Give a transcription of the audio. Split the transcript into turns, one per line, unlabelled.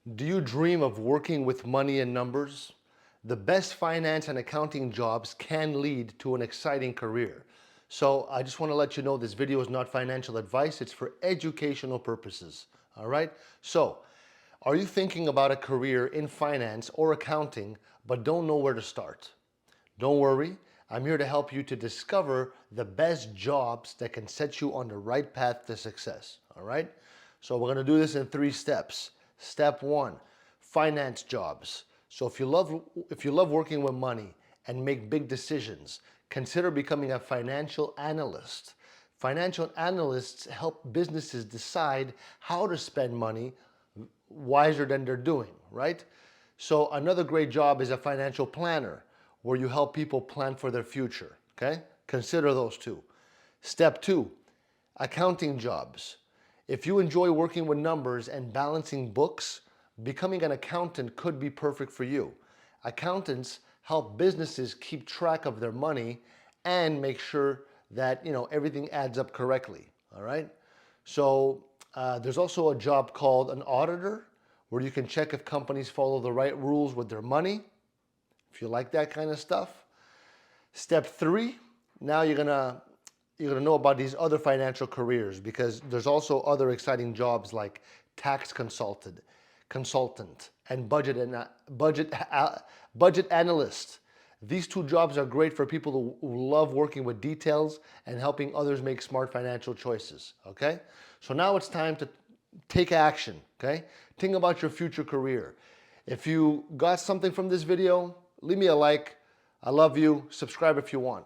Do you dream of working with money and numbers? The best finance and accounting jobs can lead to an exciting career. So I just want to let you know this video is not financial advice, it's for educational purposes. All right? So, are you thinking about a career in finance or accounting but don't know where to start? Don't worry, I'm here to help you to discover the best jobs that can set you on the right path to success. All right? So we're going to do this in 3 steps. Step 1, finance jobs. So if you love working with money and make big decisions, consider becoming a financial analyst. Financial analysts help businesses decide how to spend money wiser than they're doing, right? So another great job is a financial planner where you help people plan for their future, okay? Consider those two. Step 2, accounting jobs. If you enjoy working with numbers and balancing books, becoming an accountant could be perfect for you. Accountants help businesses keep track of their money and make sure that everything adds up correctly. All right. So there's also a job called an auditor, where you can check if companies follow the right rules with their money. If you like that kind of stuff. Step 3, now you're gonna know about these other financial careers, because there's also other exciting jobs like tax consultant, and budget analyst. These two jobs are great for people who love working with details and helping others make smart financial choices. Okay, so now it's time to take action. Okay, think about your future career. If you got something from this video, leave me a like. I love you. Subscribe if you want.